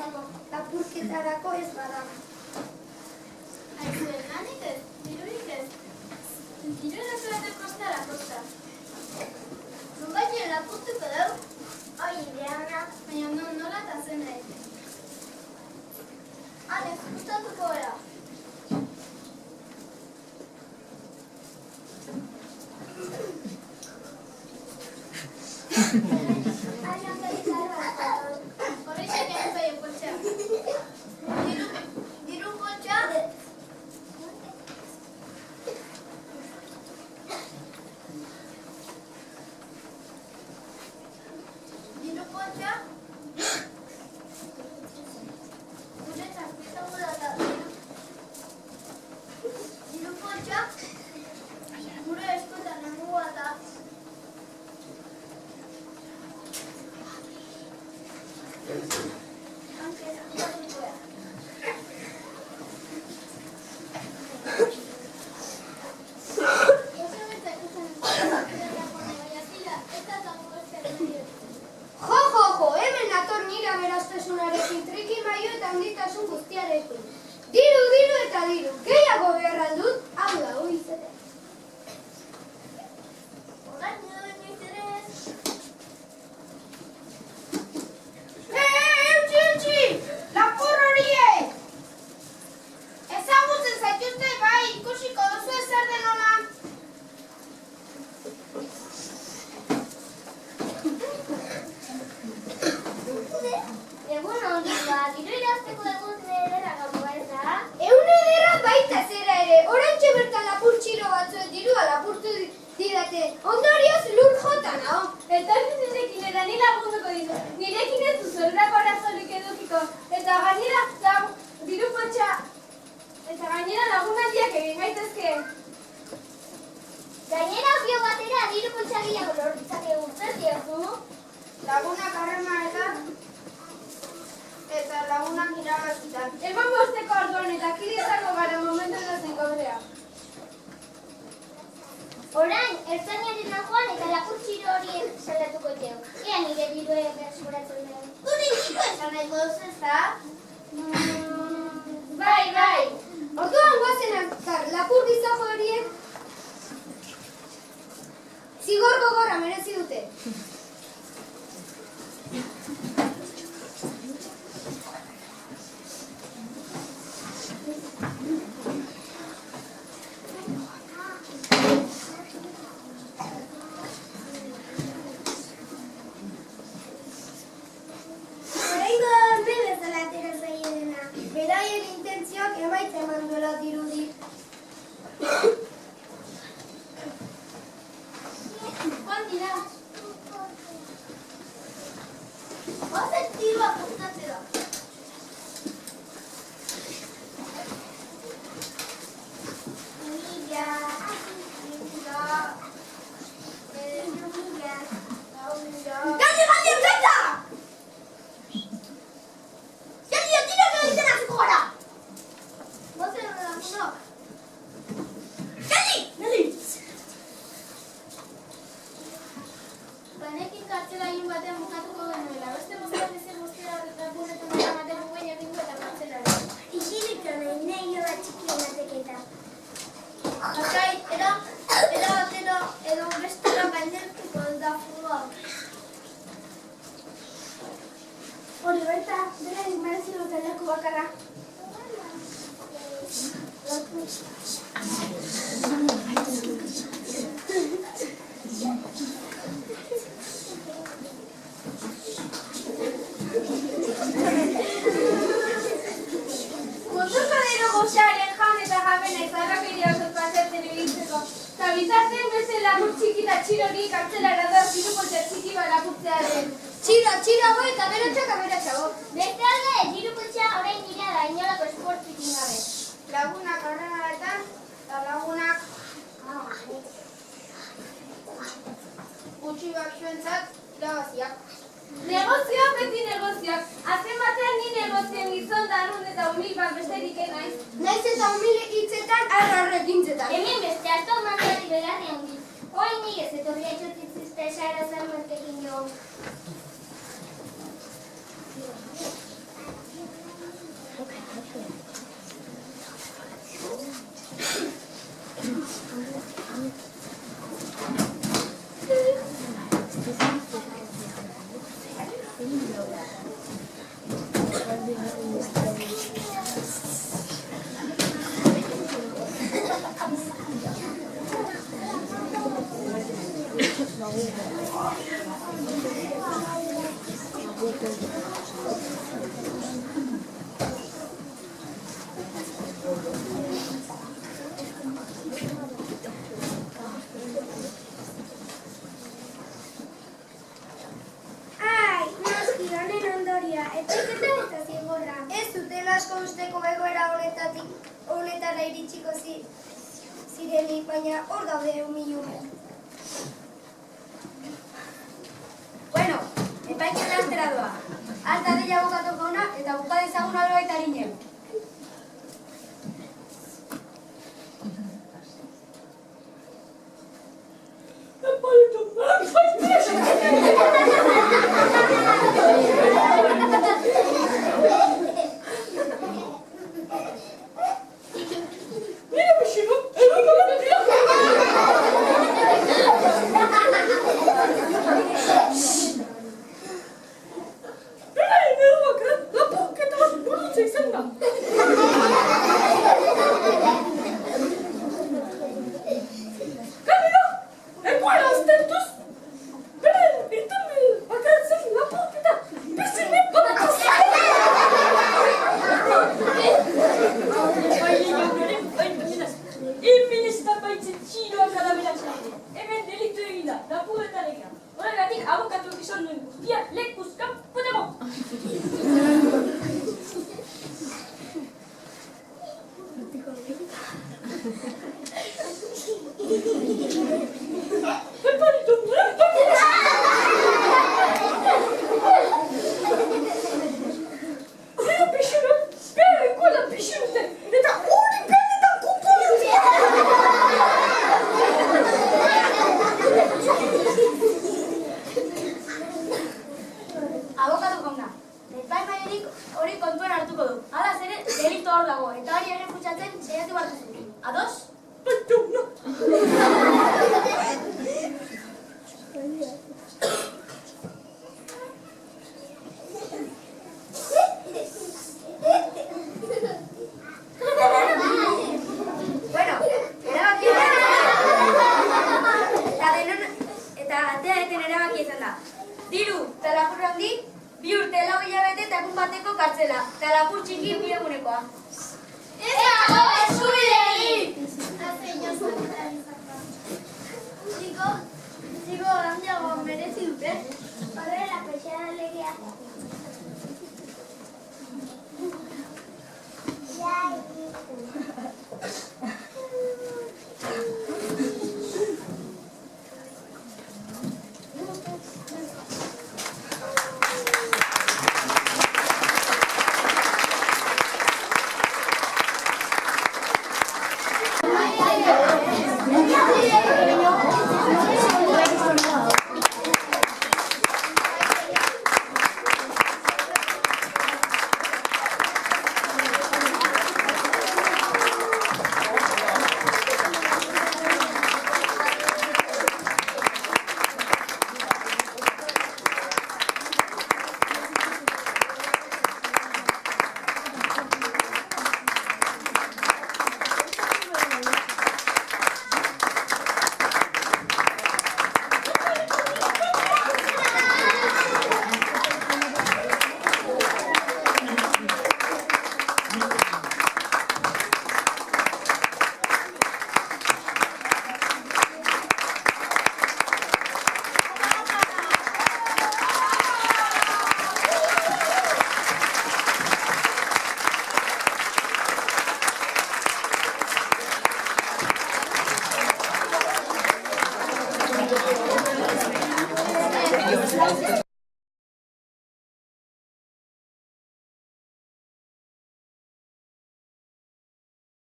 izango, lapurketarako ez bada. Aizuen lanik ez, dirurik ez. Diru erazuetan kostara kosta. Nunbaiten lapurtuko dau? Hoi, ideana. Baina nola eta zen nahi. Ane, gustatuko gara. Horrexak egin zaio poltsa. Diru poltsa? Diru poltsa? Guretzak izango da eta diru poltsa? Gure eskuetan nengoa da. Diru eta diru, gehiago beharra dut, hau da, hori izatea. Orain nire interez. Eutxi! Lapur horiek! Ezagutzen zaituzte bai, ikusiko duzu ezer den ona. Egun hori diru irazteko egun ederra gaur ez da? Egun ederra baita zera ere, oraintxe bertan lapur txiro batzuen dirua lapurtu didate. Ondorioz lur jota nao. Etorri nirekin eta ni lagunduko dizu. Nirekin ez duzu horrelako arazorik edukiko. Eta gainera diru poltsa. Eta gainera lagun handiak egin gaitezke. Gainera bio batera diru poltsa gehiago lortzakegu, zer diozu? Lagunak harremanetan eta lagunak irabazitan. Eman bosteko orduan eta kidizako gara momentu edozen kobrea. Orain, ertzaniaren joan eta lapur txiro horiek salatuko teo. Ea nire dirue bertsuratzen den. Gure diru esan nahi goz ez da? Bai. Orduan guazen azkar, lapur bizajo horiek zigor gogorra merezi dute. Beraien intentzioak emaitza eman duela dirudi. Joan dira. Bazen dirua postatzera. Galdi, zaitza! Banekin kartzela egin batean bukatuko genuela. Beste mozkat ezen guztira lagunetan ematen guen egingo eta kartzela. Isilik nahi bat txiki emateketa. Akai, era batera edo bestera gainertuko da furua. Hori baita, bera merezi dute leku bakarra. Munduko diru guztiaren jaun eta jabena izarrakeria osot pasatzen ibiltzeko. Eta bitartean beste lapur txiki eta txirori kartzelara da diru poltsa txiki bat lapurtzearen. Txirago eta aberatsago. Beste alde, diru poltsa orain nire da inolako esportuik gabe. Lagunak harremanetan eta lagunak gutxi batzuentzat irabaziak. Negozioak beti negozioak. Azken batean ni negozioen gizon darun eta humil bat besterik naiz. Naiz eta humil hitzetan arrarrekintzetan. Hemen beste alto mandari belarri handi. Hoy nik ez etorri aitzotitzizte esara zer marketin jo. Ai, noski, honen ondoria, epaiketa eta zigorra. Ez zuten asko usteko egoera honetara iritsiko zirenik, baina hor daude umilume. Bueno, epaiketa astera doa. Alta deia abokatu jauna eta buka dezagun albait arinen. Hori kontuan hartuko du. Hala ere, delikto hor dago, eta hori errefutsatzen saiatu behar duzu. Ados? Bueno, eta atea eten erabakia izan da. Diru, eta lapur handi, 2 urte 4 hilabete eta egun bateko kartzela. Eta lapur txiki 2 egunekoa. Ez dago eskubiderik! Ziko handiago merezi dute. Horrela, peixean legea.